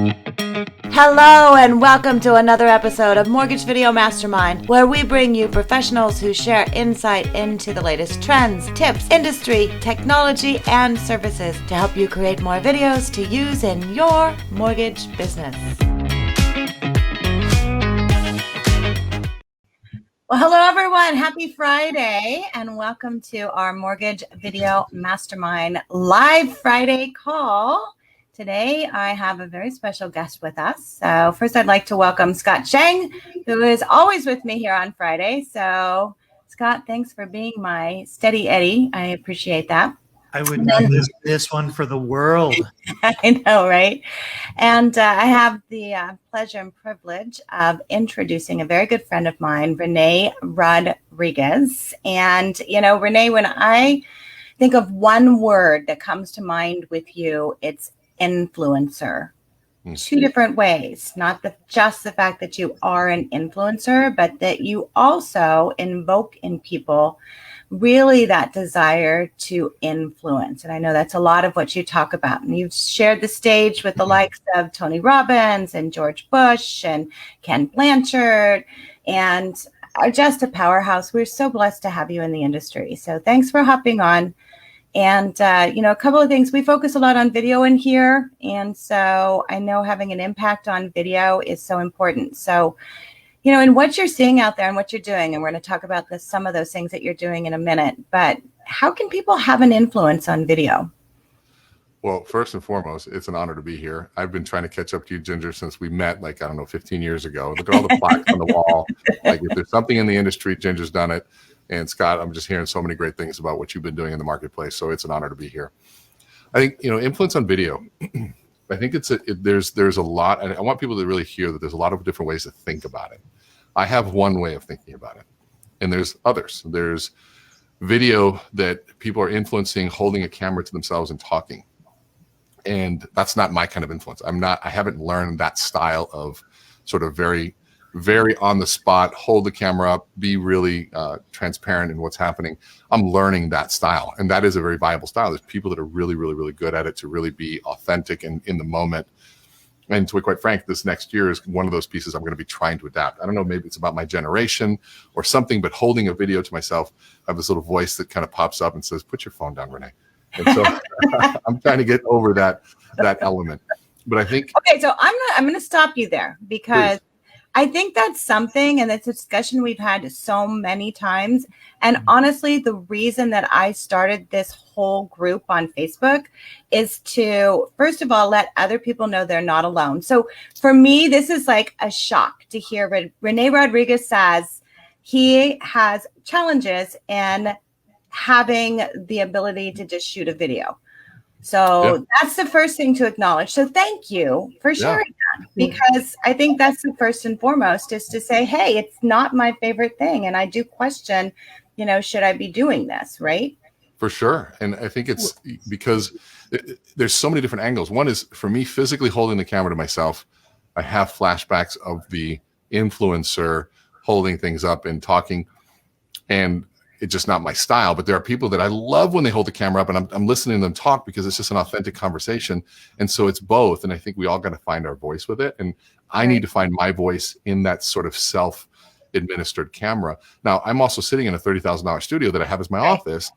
Hello and welcome to another episode of Mortgage Video Mastermind, where we bring you professionals who share insight into the latest trends, tips, industry, technology, and services to help you create more videos to use in your mortgage business. Well, hello everyone. Happy Friday and welcome to our Mortgage Video Mastermind live Friday call. Today, I have a very special guest with us. So first, I'd like to welcome Scott Schang, who is always with me here on Friday. So Scott, thanks for being my steady Eddie. I appreciate that. I would not miss this one for the world. I know, right? And I have the pleasure and privilege of introducing a very good friend of mine, Rene Rodriguez. And, you know, Rene, when I think of one word that comes to mind with you, it's influencer. Two different ways, not just the fact that you are an influencer, but that you also invoke in people really that desire to influence. And I know that's a lot of what you talk about. And you've shared the stage with the likes of Tony Robbins and George Bush and Ken Blanchard, and are just a powerhouse. We're so blessed to have you in the industry. So thanks for hopping on. And, you know, a couple of things. We focus a lot on video in here. And so I know having an impact on video is so important. So, you know, and what you're seeing out there and what you're doing, and we're going to talk about some of those things that you're doing in a minute. But how can people have an influence on video? Well, first and foremost, it's an honor to be here. I've been trying to catch up to you, Ginger, since we met, like, I don't know, 15 years ago. Look at all the plaques on the wall. Like, if there's something in the industry, Ginger's done it. And Scott, I'm just hearing so many great things about what you've been doing in the marketplace. So it's an honor to be here. I think, you know, influence on video. I think there's a lot, and I want people to really hear that there's a lot of different ways to think about it. I have one way of thinking about it, and there's others. There's video that people are influencing, holding a camera to themselves and talking. And that's not my kind of influence. I haven't learned that style of sort of very on the spot, hold the camera up, be really transparent in what's happening. I'm learning that style. And that is a very viable style. There's people that are really, really, really good at it to really be authentic and in the moment. And to be quite frank, this next year is one of those pieces I'm going to be trying to adapt. I don't know, maybe it's about my generation or something, but holding a video to myself, I have this little voice that kind of pops up and says, put your phone down, Rene. And so I'm trying to get over that element. But I think... Okay, so I'm going to stop you there because... Please. I think that's something, and it's a discussion we've had so many times. And honestly, the reason that I started this whole group on Facebook is to, first of all, let other people know they're not alone. So for me, this is like a shock to hear Rene Rodriguez says he has challenges in having the ability to just shoot a video. So that's the first thing to acknowledge. So thank you for sharing that, because I think that's the first and foremost is to say, hey, it's not my favorite thing. And I do question, you know, should I be doing this, right? For sure. And I think it's because there's so many different angles. One is for me, physically holding the camera to myself. I have flashbacks of the influencer holding things up and talking, and it's just not my style. But there are people that I love when they hold the camera up and I'm listening to them talk because it's just an authentic conversation. And so it's both. And I think we all got to find our voice with it. And I need to find my voice in that sort of self-administered camera. Now, I'm also sitting in a $30,000 studio that I have as my office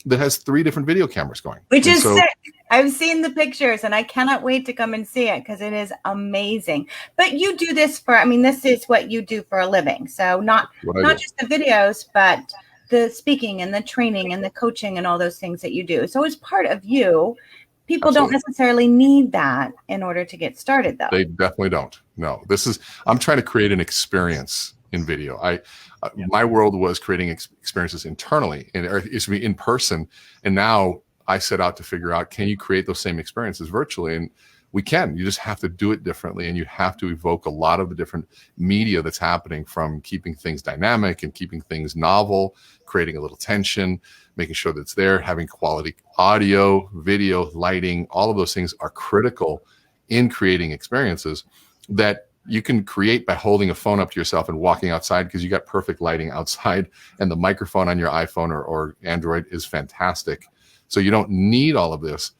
that has 3 different video cameras going. Which is sick. I've seen the pictures and I cannot wait to come and see it because it is amazing. But you do this this is what you do for a living. So not just the videos, but the speaking and the training and the coaching and all those things that you do. So it's part of you. People Absolutely. Don't necessarily need that in order to get started, though. They definitely don't. No, I'm trying to create an experience in video. My world was creating experiences internally, or it should be in person. And now I set out to figure out, can you create those same experiences virtually? And we can. You just have to do it differently, and you have to evoke a lot of the different media that's happening, from keeping things dynamic and keeping things novel, creating a little tension, making sure that it's there, having quality audio, video, lighting. All of those things are critical in creating experiences that you can create by holding a phone up to yourself and walking outside, because you got perfect lighting outside, and the microphone on your iPhone or Android is fantastic. So you don't need all of this.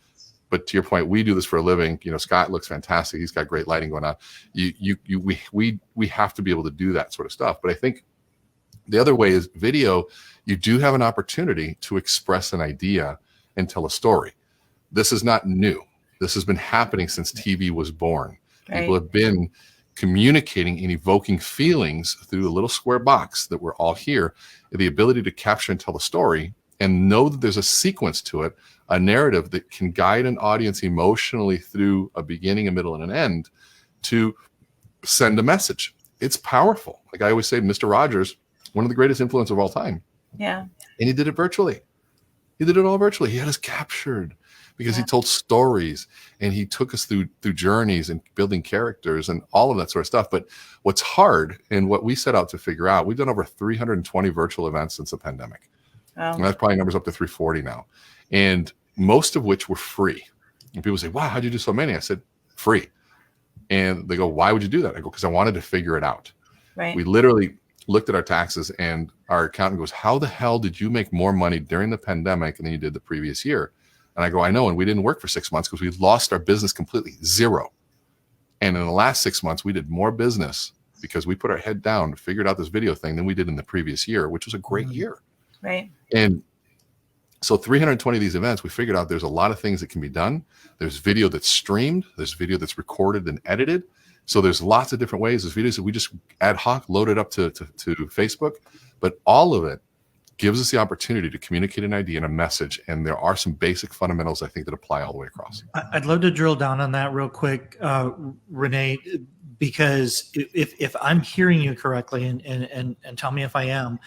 But to your point, we do this for a living. You know, Scott looks fantastic. He's got great lighting going on. We have to be able to do that sort of stuff. But I think the other way is video. You do have an opportunity to express an idea and tell a story. This is not new. This has been happening since TV was born. Right. People have been communicating and evoking feelings through a little square box that we're all here. The ability to capture and tell a story and know that there's a sequence to it, a narrative that can guide an audience emotionally through a beginning, a middle, and an end to send a message. It's powerful. Like I always say, Mr. Rogers, one of the greatest influencers of all time. Yeah. And he did it virtually. He did it all virtually. He had us captured because he told stories and he took us through journeys and building characters and all of that sort of stuff. But what's hard and what we set out to figure out, we've done over 320 virtual events since the pandemic. And that's probably numbers up to 340 now. And most of which were free. And people say, wow, how'd you do so many? I said, free. And they go, why would you do that? I go, because I wanted to figure it out. Right. We literally looked at our taxes and our accountant goes, how the hell did you make more money during the pandemic than you did the previous year? And I go, I know. And we didn't work for 6 months because we lost our business completely, zero. And in the last 6 months, we did more business because we put our head down, figured out this video thing than we did in the previous year, which was a great year. Right. And so 320 of these events, we figured out there's a lot of things that can be done. There's video that's streamed. There's video that's recorded and edited. So there's lots of different ways. There's videos that we just ad hoc loaded up to Facebook. But all of it gives us the opportunity to communicate an idea and a message. And there are some basic fundamentals, I think, that apply all the way across. I'd love to drill down on that real quick, Rene, because if I'm hearing you correctly, and tell me if I am,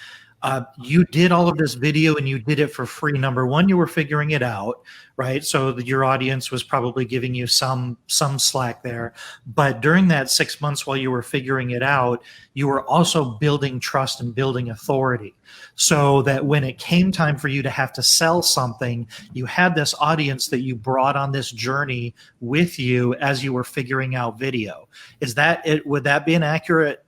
you did all of this video and you did it for free. Number one, you were figuring it out, right? So your audience was probably giving you some slack there. But during that 6 months while you were figuring it out, you were also building trust and building authority so that when it came time for you to have to sell something, you had this audience that you brought on this journey with you as you were figuring out video. Is that it? Would that be an accurate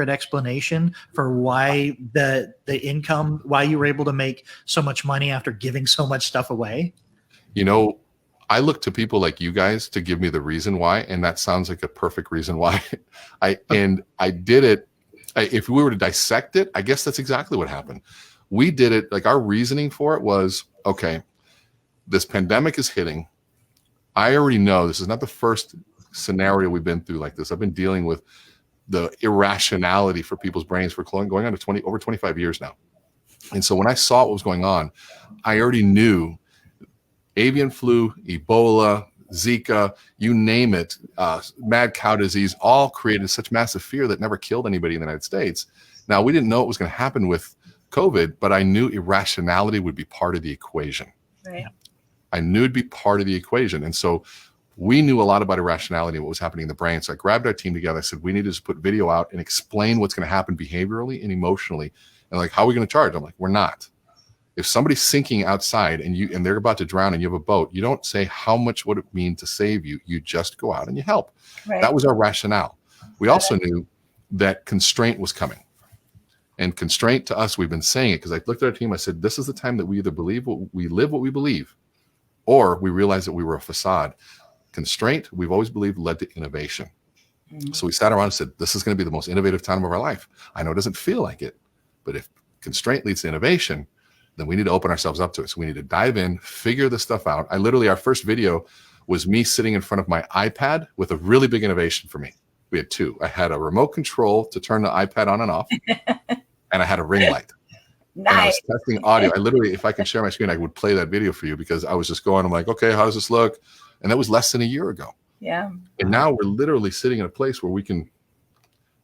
explanation for why the income, why you were able to make so much money after giving so much stuff away? You know, I look to people like you guys to give me the reason why, and that sounds like a perfect reason why. I did it. If we were to dissect it, I guess that's exactly what happened. We did it, like our reasoning for it was, okay, this pandemic is hitting. I already know this is not the first scenario we've been through like this. I've been dealing with the irrationality for people's brains for going on to over 25 years now. And so when I saw what was going on, I already knew avian flu, Ebola, Zika, you name it, mad cow disease, all created such massive fear that never killed anybody in the United States. Now, we didn't know what was going to happen with COVID, but I knew irrationality would be part of the equation. Right. I knew it'd be part of the equation. And so we knew a lot about irrationality and what was happening in the brain. So I grabbed our team together. I said, we need to just put video out and explain what's going to happen behaviorally and emotionally. And like, how are we going to charge? I'm like, we're not. If somebody's sinking outside and they're about to drown and you have a boat, you don't say how much would it mean to save you. You just go out and you help. Right. That was our rationale. We also knew that constraint was coming. And constraint to us, we've been saying it because I looked at our team. I said, this is the time that we either live what we believe, or we realize that we were a facade. Constraint, we've always believed, led to innovation. Mm-hmm. So we sat around and said, this is going to be the most innovative time of our life. I know it doesn't feel like it, but if constraint leads to innovation, then we need to open ourselves up to it. So we need to dive in, figure this stuff out. Our first video was me sitting in front of my iPad with a really big innovation for me. We had two. I had a remote control to turn the iPad on and off, and I had a ring light. Nice. And I was testing audio. I literally, if I can share my screen, I would play that video for you because I was just going, I'm like, okay, how does this look? And that was less than a year ago. Yeah. And now we're literally sitting in a place where we can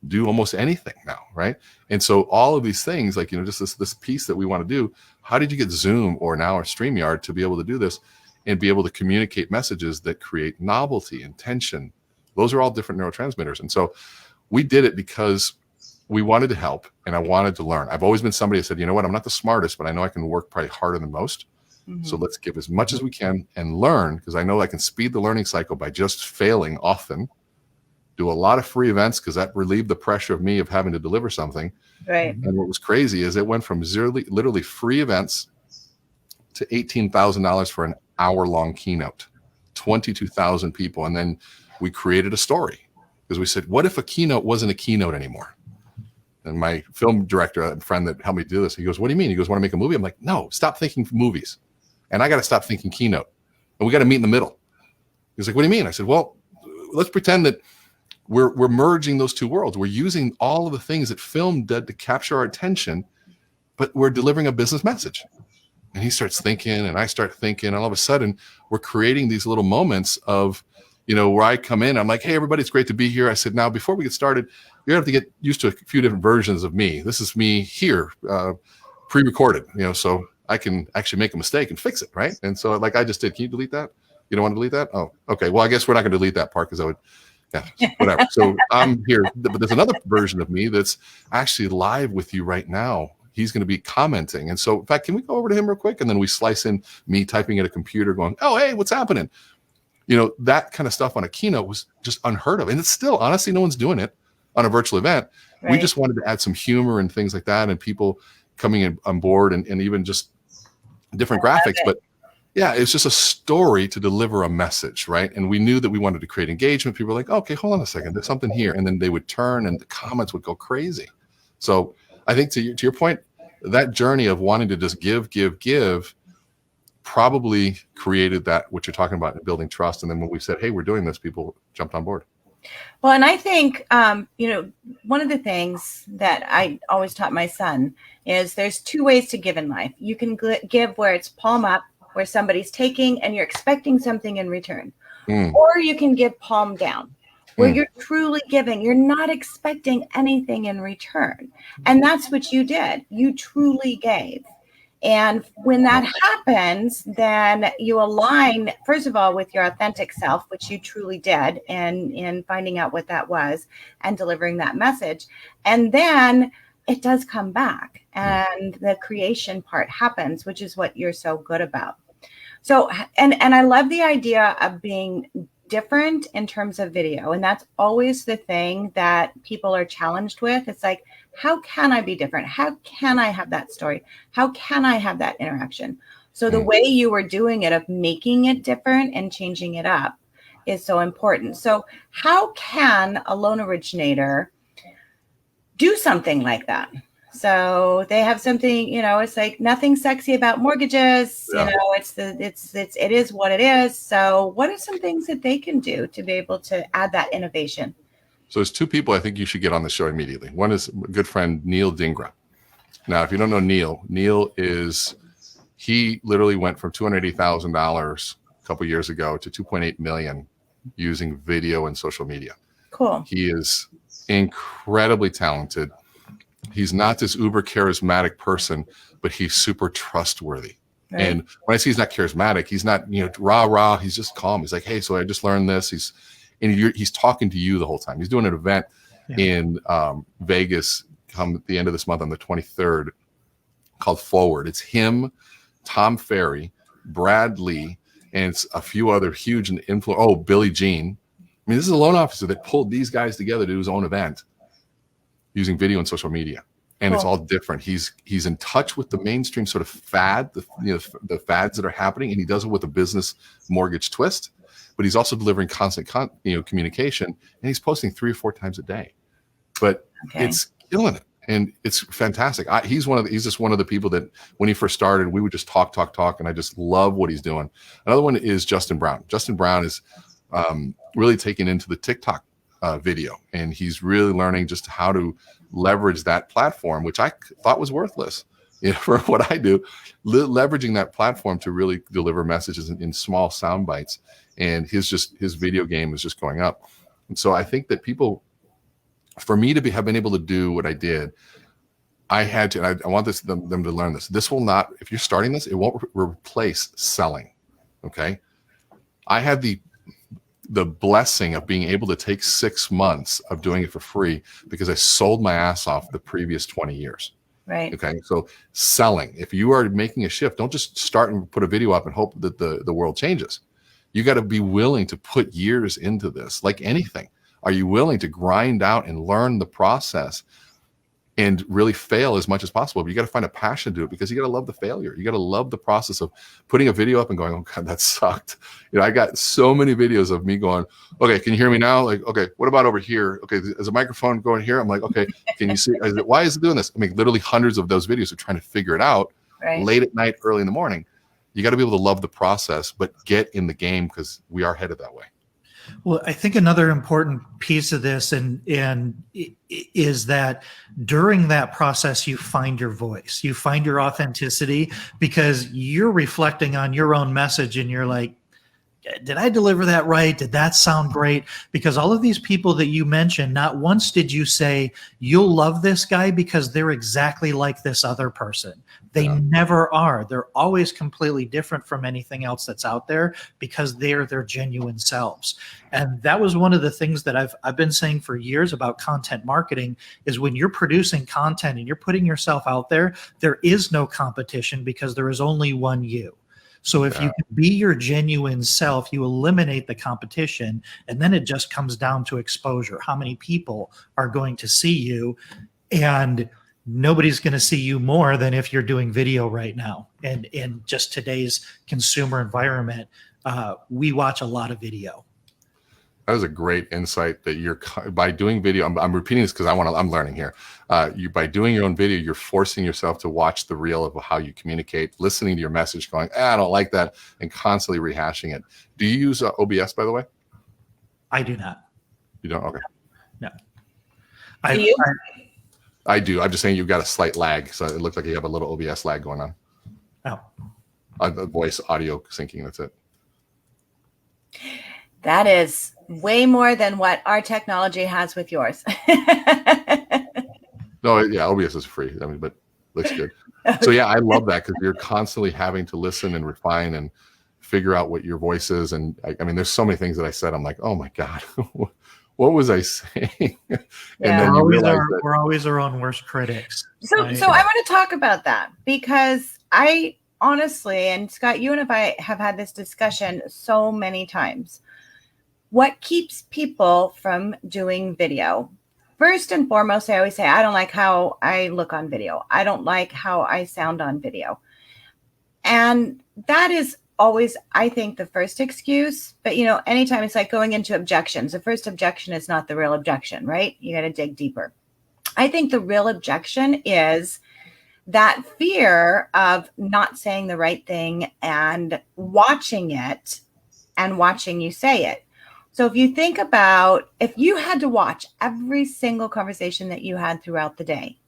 do almost anything now, right? And so all of these things, like, just this piece that we want to do, how did you get Zoom or now our StreamYard to be able to do this and be able to communicate messages that create novelty and tension? Those are all different neurotransmitters. And so we did it because we wanted to help and I wanted to learn. I've always been somebody who said, you know what, I'm not the smartest, but I know I can work probably harder than most. Mm-hmm. So let's give as much as we can and learn, because I know I can speed the learning cycle by just failing often. Do a lot of free events because that relieved the pressure of me of having to deliver something. Right. And what was crazy is it went from literally free events to $18,000 for an hour-long keynote, 22,000 people. And then we created a story because we said, what if a keynote wasn't a keynote anymore? And my film director, a friend that helped me do this, he goes, what do you mean? He goes, want to make a movie? I'm like, no, stop thinking movies. And I got to stop thinking keynote. And we got to meet in the middle. He's like, what do you mean? I said, well, let's pretend that we're merging those two worlds. We're using all of the things that film did to capture our attention, but we're delivering a business message. And he starts thinking, and I start thinking, and all of a sudden we're creating these little moments of, where I come in, I'm like, hey, everybody, it's great to be here. I said, now, before we get started, you have to get used to a few different versions of me. This is me here, pre-recorded, so I can actually make a mistake and fix it, right? And so like I just did. Can you delete that? You don't want to delete that? Oh, okay. Well, I guess we're not going to delete that part because I would, whatever. So I'm here, but there's another version of me that's actually live with you right now. He's going to be commenting. And so, in fact, can we go over to him real quick? And then we slice in me typing at a computer going, oh, hey, what's happening? That kind of stuff on a keynote was just unheard of. And it's still, honestly, no one's doing it on a virtual event. Right. We just wanted to add some humor and things like that, and people coming in on board, and even just different graphics. But yeah, it's just a story to deliver a message, right? And we knew that we wanted to create engagement. People were like, okay, hold on a second, there's something here. And then they would turn and the comments would go crazy. So I think to your point, that journey of wanting to just give probably created that, what you're talking about, building trust. And then when we said, hey, we're doing this, people jumped on board. Well, and I think, one of the things that I always taught my son is there's two ways to give in life. You can give where it's palm up, where somebody's taking and you're expecting something in return. Or you can give palm down, where you're truly giving. You're not expecting anything in return. And that's what you did. You truly gave. And when that happens, then you align, first of all, with your authentic self, which you truly did, and in finding out what that was and delivering that message. And then it does come back and the creation part happens, which is what you're so good about. So, and I love the idea of being different in terms of video. And that's always the thing that people are challenged with. It's like, how can I be different? How can I have that story? How can I have that interaction? So the way you were doing it, of making it different and changing it up, is so important. So how can a loan originator do something like that? So they have something, it's like nothing sexy about mortgages. Yeah. It is what it is. So what are some things that they can do to be able to add that innovation? So there's two people I think you should get on the show immediately. One is a good friend, Neil Dingra. Now, if you don't know Neil he literally went from $280,000 a couple years ago to 2.8 million using video and social media. Cool. He is incredibly talented. He's not this uber charismatic person, but he's super trustworthy. Right. And when I say he's not charismatic, he's not, rah. He's just calm. He's like, hey, so I just learned this. He's talking to you the whole time. He's doing an event in Vegas come at the end of this month on the 23rd called Forward. It's him, Tom Ferry, Brad Lee, and it's a few other huge influencers. Oh, Billy Jean. I mean, this is a loan officer that pulled these guys together to do his own event using video and social media. And It's all different. He's in touch with the mainstream sort of fad, the fads that are happening, and he does it with a business mortgage twist. But he's also delivering constant communication, and he's posting 3 or 4 times a day. But it's killing it, and it's fantastic. He's just one of the people that when he first started, we would just talk, and I just love what he's doing. Another one is Justin Brown. Justin Brown is really taken into the TikTok video, and he's really learning just how to leverage that platform, which I thought was worthless for what I do, leveraging that platform to really deliver messages in small sound bites. And his video game is just going up. And so I think that for me to have been able to do what I did, I had to, and I want them to learn this. This will not, if you're starting this, it won't replace selling. Okay. I had the blessing of being able to take 6 months of doing it for free because I sold my ass off the previous 20 years. Right. Okay. So selling, if you are making a shift, don't just start and put a video up and hope that the world changes. You got to be willing to put years into this, like anything. Are you willing to grind out and learn the process? and really fail as much as possible. But you got to find a passion to it, because you got to love the failure. You got to love the process of putting a video up and going, oh God, that sucked. I got so many videos of me going, okay, can you hear me now? Like, okay, what about over here? Okay, is a microphone going here? I'm like, okay, can you see? Why is it doing this? I mean, literally hundreds of those videos of trying to figure it out late at night, early in the morning. You got to be able to love the process, but get in the game, because we are headed that way. Well, I think another important piece of this and is that during that process, you find your voice, you find your authenticity, because you're reflecting on your own message and you're like, did I deliver that right? Did that sound great? Because all of these people that you mentioned, not once did you say, you'll love this guy because they're exactly like this other person. They never are. They're always completely different from anything else that's out there, because they're their genuine selves. And that was one of the things that I've been saying for years about content marketing, is when you're producing content and you're putting yourself out there, there is no competition, because there is only one you. So if you can be your genuine self, you eliminate the competition, and then it just comes down to exposure. How many people are going to see you? And nobody's going to see you more than if you're doing video right now. And in just today's consumer environment, we watch a lot of video. That was a great insight, that you're, by doing video, I'm repeating this because I'm learning here. By doing your own video, you're forcing yourself to watch the reel of how you communicate, listening to your message, going, I don't like that, and constantly rehashing it. Do you use OBS, by the way? I do not. You don't? Okay. No. Do you? I do. I'm just saying you've got a slight lag, so it looks like you have a little OBS lag going on. Oh. Voice audio syncing, that's it. That is way more than what our technology has with yours. No, yeah, OBS is free. I mean, but looks good. So yeah, I love that, because you're constantly having to listen and refine and figure out what your voice is. And I mean, there's so many things that I said, I'm like, oh my God, what was I saying? And then you realize that we're always our own worst critics. So I want to talk about that, because I honestly, and Scott, you and I have had this discussion so many times. What keeps people from doing video? First and foremost, I always say, I don't like how I look on video. I don't like how I sound on video. And that is always, I think, the first excuse. But, anytime it's like going into objections, the first objection is not the real objection, right? You got to dig deeper. I think the real objection is that fear of not saying the right thing and watching it and watching you say it. So if you think about, if you had to watch every single conversation that you had throughout the day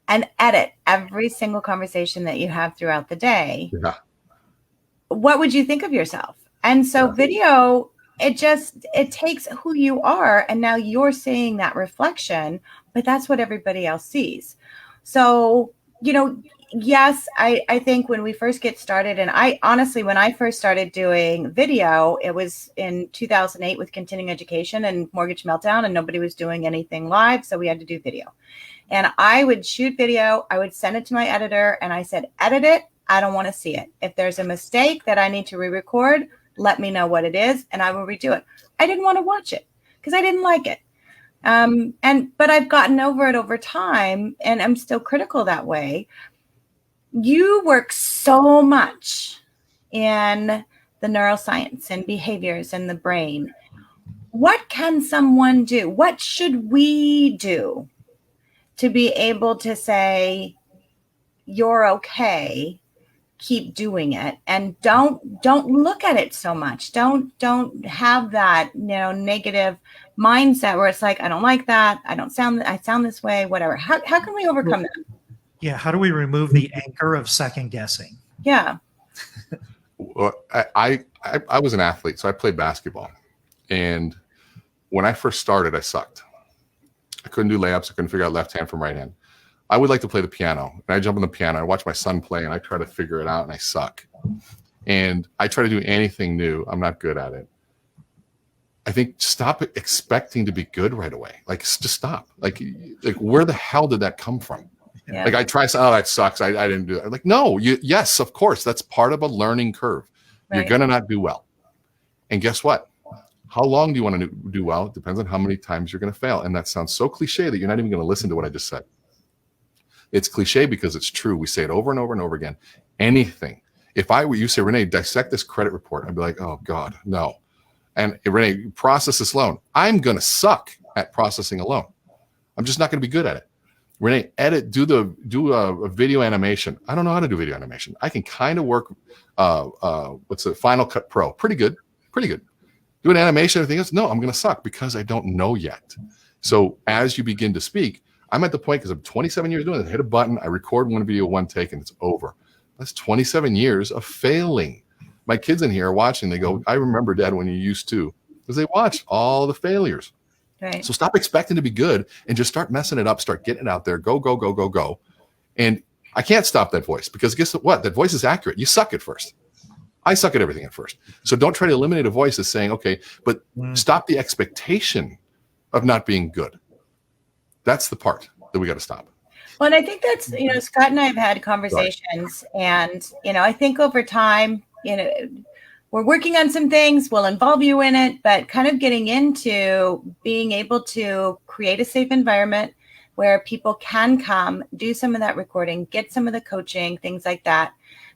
and edit every single conversation that you have throughout the day, what would you think of yourself? And so video, it takes who you are, and now you're seeing that reflection, but that's what everybody else sees. So, yes, I think when we first get started, and I honestly, when I first started doing video, it was in 2008 with continuing education and Mortgage Meltdown, and nobody was doing anything live. So we had to do video. And I would shoot video. I would send it to my editor, and I said, edit it. I don't want to see it. If there's a mistake that I need to re-record, let me know what it is, and I will redo it. I didn't want to watch it because I didn't like it. But I've gotten over it over time, and I'm still critical that way. You work so much in the neuroscience and behaviors in the brain. What can someone do? What should we do to be able to say, you're okay, keep doing it, and don't look at it so much. Don't have that, negative mindset where it's like, I don't like that. I sound this way, whatever. How can we overcome that? Yeah. How do we remove the anchor of second guessing? Yeah. Well, I was an athlete, so I played basketball. And when I first started, I sucked. I couldn't do layups. I couldn't figure out left hand from right hand. I would like to play the piano. And I jump on the piano. I watch my son play, and I try to figure it out, and I suck. And I try to do anything new. I'm not good at it. I think stop expecting to be good right away. Like, just stop. Like where the hell did that come from? Yeah. Like I try, that sucks. I didn't do that. Like, no, yes, of course. That's part of a learning curve. Right. You're going to not do well. And guess what? How long do you want to do well? It depends on how many times you're going to fail. And that sounds so cliche that you're not even going to listen to what I just said. It's cliche because it's true. We say it over and over and over again. Anything. If I were you, say, Rene, dissect this credit report, I'd be like, oh God, no. And Rene, process this loan. I'm going to suck at processing a loan. I'm just not going to be good at it. Rene, do a video animation. I don't know how to do video animation. I can kind of work, what's it, Final Cut Pro. Pretty good. Do an animation, everything else. No, I'm going to suck because I don't know yet. So as you begin to speak, I'm at the point, because I'm 27 years doing this, I hit a button, I record one video, one take, and it's over. That's 27 years of failing. My kids in here are watching. They go, I remember, Dad, when you used to, because they watch all the failures. Right. So stop expecting to be good and just start messing it up, start getting it out there, go. And I can't stop that voice, because guess what? That voice is accurate. You suck at first. I suck at everything at first. So don't try to eliminate a voice that's saying, okay, but stop the expectation of not being good. That's the part that we got to stop. Well, and I think that's, Scott and I have had conversations, and, I think over time, we're working on some things, we'll involve you in it, but kind of getting into being able to create a safe environment where people can come, do some of that recording, get some of the coaching, things like that,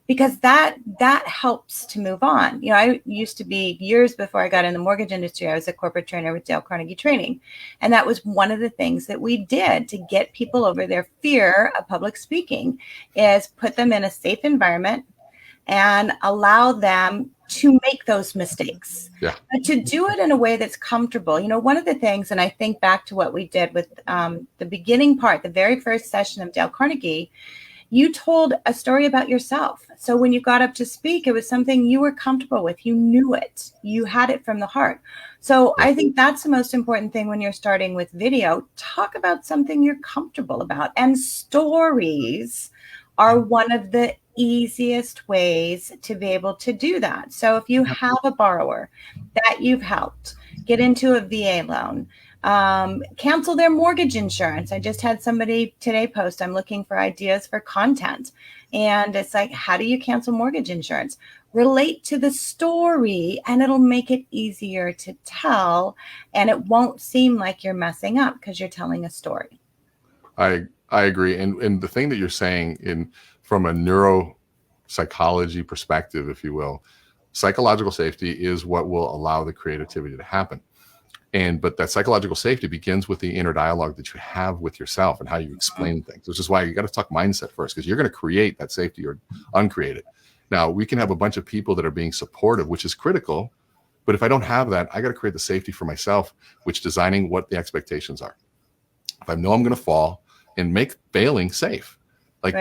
because that helps to move on. I used to be, years before I got in the mortgage industry, I was a corporate trainer with Dale Carnegie Training. And that was one of the things that we did to get people over their fear of public speaking, is put them in a safe environment and allow them to make those mistakes, but to do it in a way that's comfortable. One of the things, and I think back to what we did with the beginning part, the very first session of Dale Carnegie, you told a story about yourself. So when you got up to speak, it was something you were comfortable with. You knew it. You had it from the heart. So I think that's the most important thing when you're starting with video. Talk about something you're comfortable about. And stories are one of the easiest ways to be able to do that. So if you have a borrower that you've helped get into a VA loan, cancel their mortgage insurance. I just had somebody today post, I'm looking for ideas for content. And it's like, how do you cancel mortgage insurance? Relate to the story, and it'll make it easier to tell. And it won't seem like you're messing up because you're telling a story. I agree. And the thing that you're saying from a neuropsychology perspective, if you will, psychological safety is what will allow the creativity to happen. But that psychological safety begins with the inner dialogue that you have with yourself and how you explain things, which is why you got to talk mindset first, because you're going to create that safety or uncreate it. Now, we can have a bunch of people that are being supportive, which is critical. But if I don't have that, I got to create the safety for myself, which designing what the expectations are. If I know I'm going to fall, and make failing safe. Like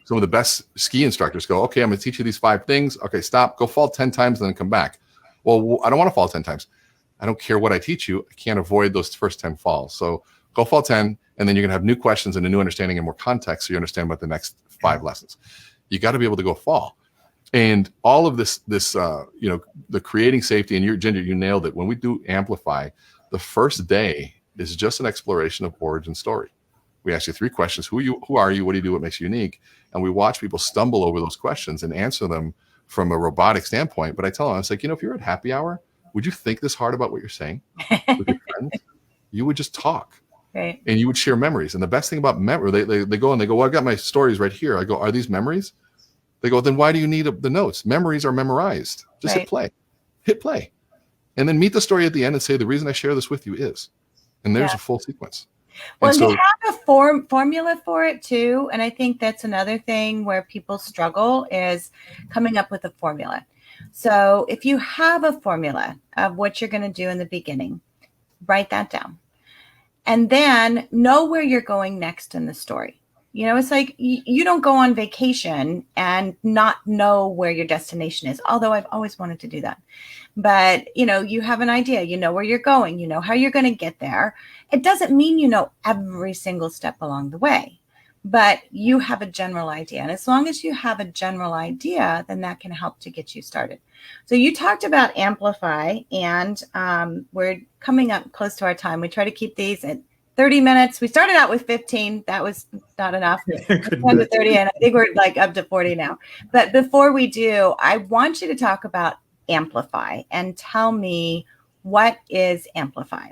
some of the best ski instructors go, okay, I'm going to teach you these 5 things. Okay, stop, go fall 10 times and then come back. Well, I don't want to fall 10 times. I don't care what I teach you. I can't avoid those first 10 falls. So go fall 10, and then you're going to have new questions and a new understanding and more context, so you understand about the next 5 lessons. You got to be able to go fall. And all of this, the creating safety, and Ginger, you nailed it. When we do Amplify, the first day is just an exploration of origin story. We ask you 3 questions. Who are you? What do you do? What makes you unique? And we watch people stumble over those questions and answer them from a robotic standpoint. But I tell them, I was like, if you're at happy hour, would you think this hard about what you're saying with your friends? You would just talk. Right. And you would share memories. And the best thing about memory, they go and they go, well, I got my stories right here. I go, are these memories? They go, then why do you need the notes? Memories are memorized. Just hit play. And then meet the story at the end and say, the reason I share this with you is, and there's a full sequence. Well, and they have a formula for it too. And I think that's another thing where people struggle, is coming up with a formula. So if you have a formula of what you're going to do in the beginning, write that down. And then know where you're going next in the story. It's like you don't go on vacation and not know where your destination is, although I've always wanted to do that. But, you have an idea, you know where you're going, you know how you're going to get there. It doesn't mean you know every single step along the way, but you have a general idea. And as long as you have a general idea, then that can help to get you started. So you talked about Amplify, and we're coming up close to our time. We try to keep these at 30 minutes. We started out with 15. That was not enough. 10 to 30, and I think we're like up to 40 now. But before we do, I want you to talk about Amplify and tell me, what is Amplify?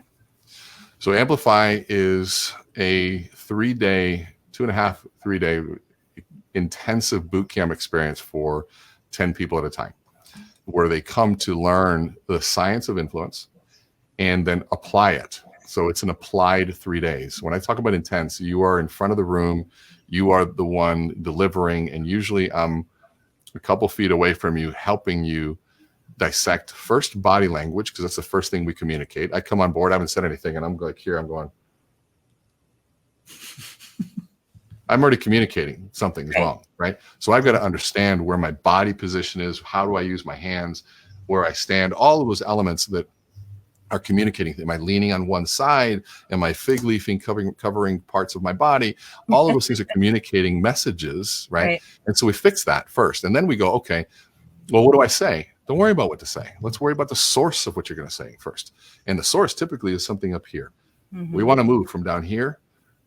So Amplify is a 3-day 2.5, 3-day intensive boot camp experience for 10 people at a time, where they come to learn the science of influence and then apply it. So it's an applied 3 days. When I talk about intense, you are in front of the room, you are the one delivering, and usually I'm a couple feet away from you, helping you dissect first body language, because that's the first thing we communicate. I come on board, I haven't said anything, and I'm like, here, I'm going, I'm already communicating something is wrong, right? So I've got to understand where my body position is, how do I use my hands, where I stand, all of those elements that are communicating. Am I leaning on one side? Am I fig leafing, covering parts of my body? All of those things are communicating messages, right? And so we fix that first. And then we go, okay, well, what do I say? Don't worry about what to say. Let's worry about the source of what you're going to say first. And the source typically is something up here. We want to move from down here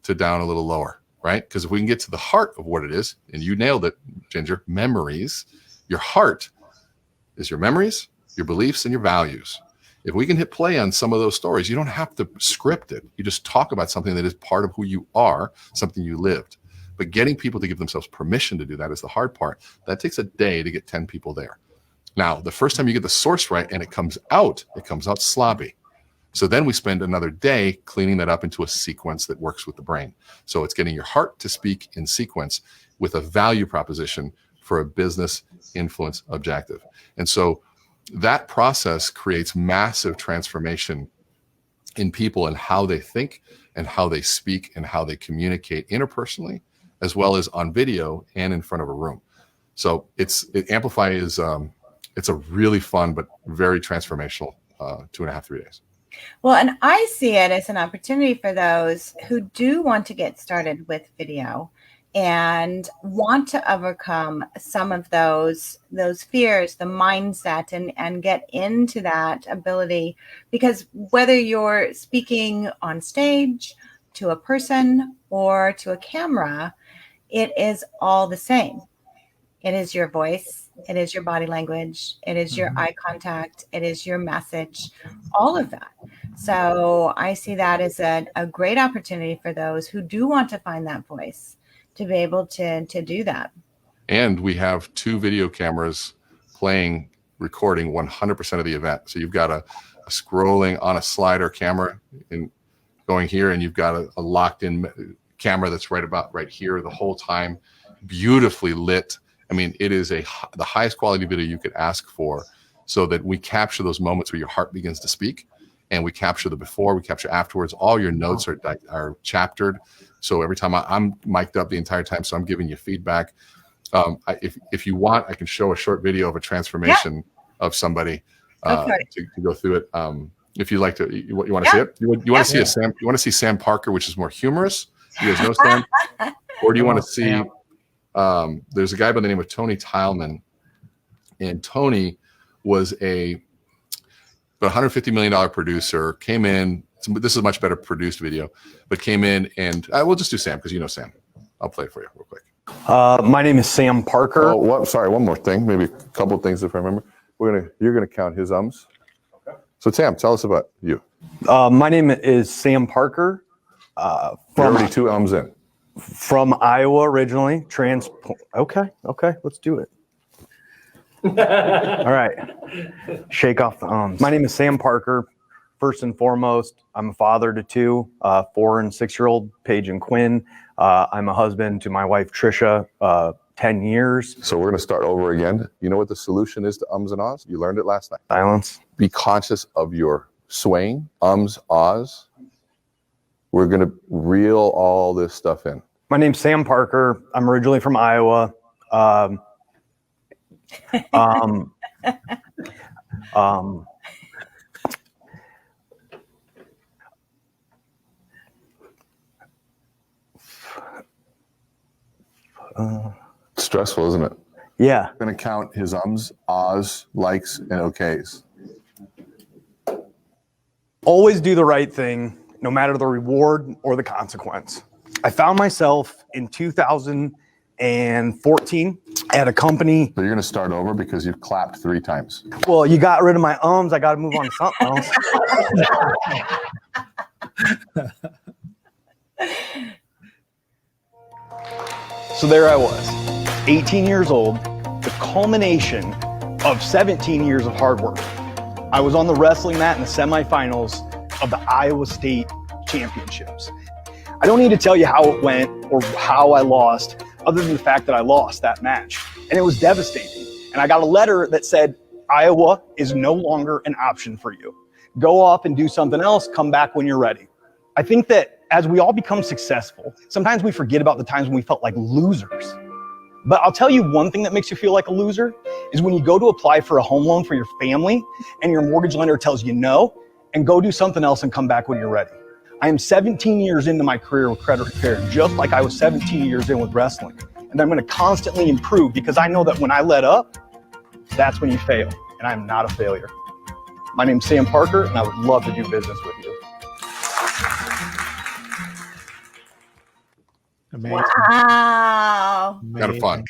to down a little lower, right? Because if we can get to the heart of what it is, and you nailed it, Ginger, memories, your heart is your memories, your beliefs, and your values. If we can hit play on some of those stories, you don't have to script it. You just talk about something that is part of who you are, something you lived. But getting people to give themselves permission to do that is the hard part. That takes a day to get 10 people there. Now, the first time you get the source right and it comes out sloppy. So then we spend another day cleaning that up into a sequence that works with the brain. So it's getting your heart to speak in sequence with a value proposition for a business influence objective. And so that process creates massive transformation in people and how they think and how they speak and how they communicate interpersonally, as well as on video and in front of a room. So Amplify is it's a really fun but very transformational 2.5, 3 days. Well, and I see it as an opportunity for those who do want to get started with video and want to overcome some of those fears, the mindset, and get into that ability. Because whether you're speaking on stage to a person or to a camera, it is all the same. It is your voice, it is your body language, it is your eye contact, it is your message, all of that. So I see that as a great opportunity for those who do want to find that voice to be able to do that. And we have 2 video cameras recording 100% of the event. So you've got a scrolling on a slider camera and going here, and you've got a locked in camera that's right here the whole time, beautifully lit. I mean, it is the highest quality video you could ask for, so that we capture those moments where your heart begins to speak, and we capture the before, we capture afterwards. All your notes are chaptered. So every time I'm mic'd up the entire time, so I'm giving you feedback. If you want, I can show a short video of a transformation of somebody to go through it. If you like to, you want to see it? You want to see Sam? You want to see Sam Parker, which is more humorous? You guys know Sam, or do you want to see? There's a guy by the name of Tony Tileman, and Tony was a $150 million producer. Came in. This is a much better produced video, but came in and we'll just do Sam because you know Sam. I'll play it for you real quick. My name is Sam Parker. Sorry, one more thing, maybe a couple of things if I remember. You're gonna count his ums. Okay. So Sam, tell us about you. My name is Sam Parker. Already 2 ums in. From Iowa originally. Okay, let's do it. All right. Shake off the ums. My name is Sam Parker. First and foremost, I'm a father to 2, 4 and 6-year-old, Paige and Quinn. I'm a husband to my wife, Trisha, 10 years. So we're going to start over again. You know what the solution is to ums and ahs? You learned it last night. Silence. Be conscious of your swaying, ums, ahs. We're going to reel all this stuff in. My name's Sam Parker. I'm originally from Iowa. Stressful, isn't it? Yeah. I'm going to count his ums, ahs, likes, and okays. Always do the right thing, no matter the reward or the consequence. I found myself in 2014 at a company. So you're going to start over because you've clapped 3 times. Well, you got rid of my ums. I got to move on to something else. there I was, 18 years old, the culmination of 17 years of hard work. I was on the wrestling mat in the semifinals of the Iowa State Championships. I don't need to tell you how it went or how I lost, other than the fact that I lost that match. And it was devastating. And I got a letter that said, Iowa is no longer an option for you. Go off and do something else, come back when you're ready. I think that as we all become successful, sometimes we forget about the times when we felt like losers. But I'll tell you one thing that makes you feel like a loser is when you go to apply for a home loan for your family and your mortgage lender tells you no, and go do something else and come back when you're ready. I am 17 years into my career with credit repair, just like I was 17 years in with wrestling. And I'm going to constantly improve because I know that when I let up, that's when you fail. And I'm not a failure. My name's Sam Parker, and I would love to do business with you. Amazing. Wow. Kind of fun.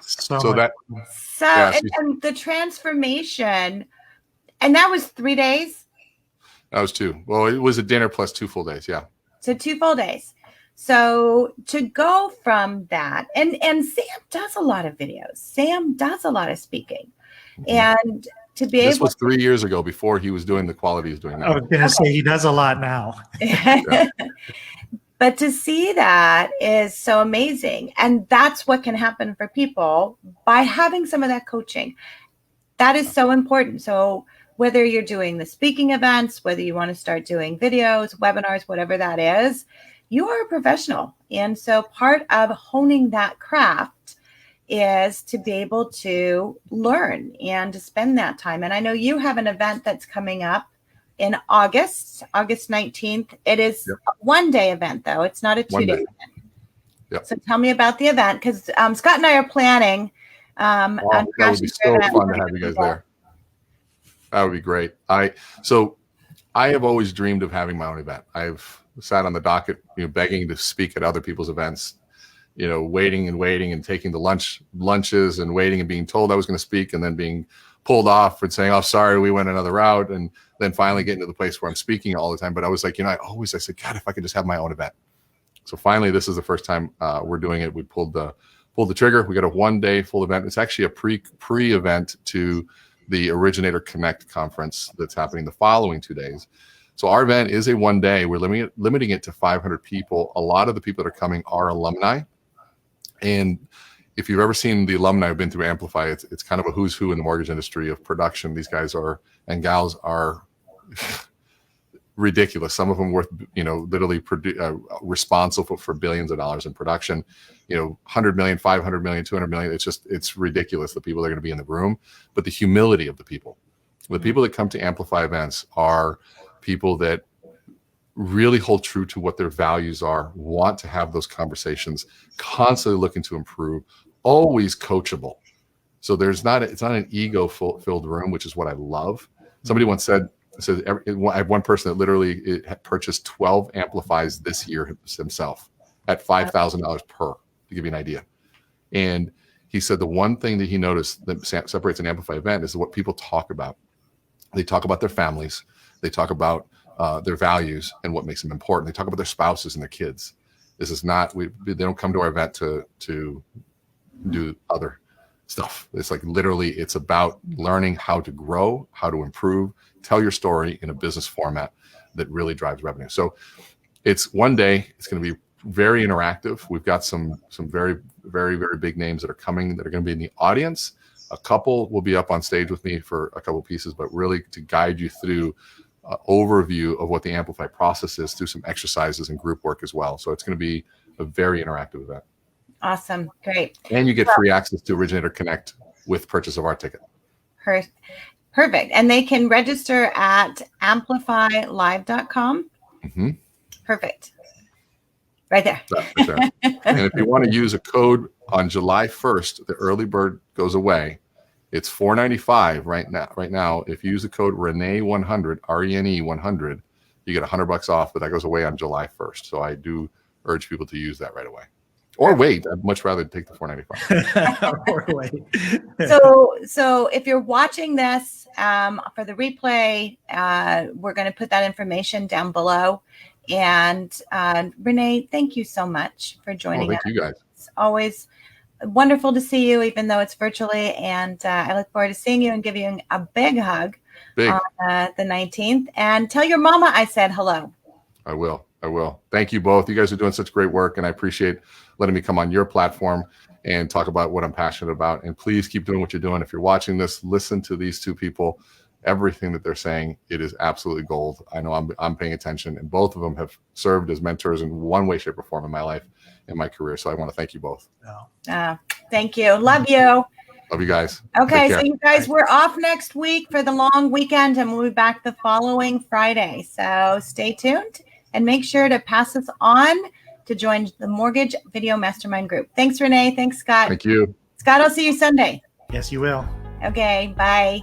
So So that, So, Yeah, and the transformation, and that was 3 days? that was 2. Well, it was a dinner plus 2 full days. Yeah. So 2 full days. So to go from that, and Sam does a lot of videos. Sam does a lot of speaking. And to be This able was 3 years ago before he was doing the quality he's doing I now. was going to say he does a lot now. But to see that is so amazing. And that's what can happen for people by having some of that coaching. That is so important. So whether you're doing the speaking events, whether you want to start doing videos, webinars, whatever that is, you are a professional. And so part of honing that craft is to be able to learn and to spend that time. And I know you have an event that's coming up in August 19th. It is a one-day event, though. It's not a 2-day event. Yep. So tell me about the event, because Scott and I are planning. That would be so fun to have you guys there. That would be great. I have always dreamed of having my own event. I've sat on the docket, begging to speak at other people's events, waiting and taking the lunches and waiting and being told I was going to speak and then being pulled off and saying, oh, sorry, we went another route. And then finally getting to the place where I'm speaking all the time. But I was like, I said, God, if I could just have my own event. So finally, this is the first time we're doing it. We pulled the trigger. We got a 1-day full event. It's actually a pre-event to the Originator Connect conference that's happening the following 2 days. So our event is a 1-day. We're limiting it to 500 people. A lot of the people that are coming are alumni. And if you've ever seen the alumni who've been through Amplify, it's kind of a who's who in the mortgage industry of production. These guys and gals are ridiculous. Some of them worth, literally responsible for billions of dollars in production, 100 million, 500 million, 200 million. It's ridiculous, the people that are going to be in the room. But the humility of the people that come to Amplify events are people that really hold true to what their values are, want to have those conversations, constantly looking to improve, always coachable. So it's not an ego filled room, which is what I love. Somebody once said, I have one person that literally had purchased 12 Amplifies this year himself at $5,000 per, to give you an idea. And he said the one thing that he noticed that separates an Amplify event is what people talk about. They talk about their families. They talk about their values and what makes them important. They talk about their spouses and their kids. This is not, they don't come to our event to do other stuff. It's like literally it's about learning how to grow, how to improve, tell your story in a business format that really drives revenue. So it's 1 day. It's going to be very interactive. We've got some very, very, very big names that are coming that are going to be in the audience. A couple will be up on stage with me for a couple pieces, but really to guide you through overview of what the Amplify process is through some exercises and group work as well. So it's going to be a very interactive event. Awesome. Great. And you get free access to Originator Connect with purchase of our ticket. Perfect. And they can register at amplifylive.com. Mm-hmm. Perfect. Right there. Right there. And if you want to use a code on July 1st, the early bird goes away. It's $495 right now. If you use the code Rene100, RENE 100, you get $100 off, but that goes away on July 1st. So I do urge people to use that right away. Or wait. I'd much rather take the $495. Or wait. So if you're watching this for the replay, we're going to put that information down below. And Rene, thank you so much for joining us. Thank you guys. It's always wonderful to see you, even though it's virtually. And I look forward to seeing you and giving you a big hug on the 19th. And tell your mama I said hello. I will. Thank you both. You guys are doing such great work, and I appreciate letting me come on your platform and talk about what I'm passionate about. And please keep doing what you're doing. If you're watching this, listen to these two people. Everything that they're saying, it is absolutely gold. I know I'm paying attention, and both of them have served as mentors in one way, shape, or form in my life, in my career. So I want to thank you both. Thank you. Love you. Love you guys. Okay, so you guys, we're off next week for the long weekend, and we'll be back the following Friday. So stay tuned and make sure to pass us on to join the Mortgage Video Mastermind group. Thanks, Rene. Thanks, Scott. Thank you. Scott, I'll see you Sunday. Yes, you will. Okay, bye.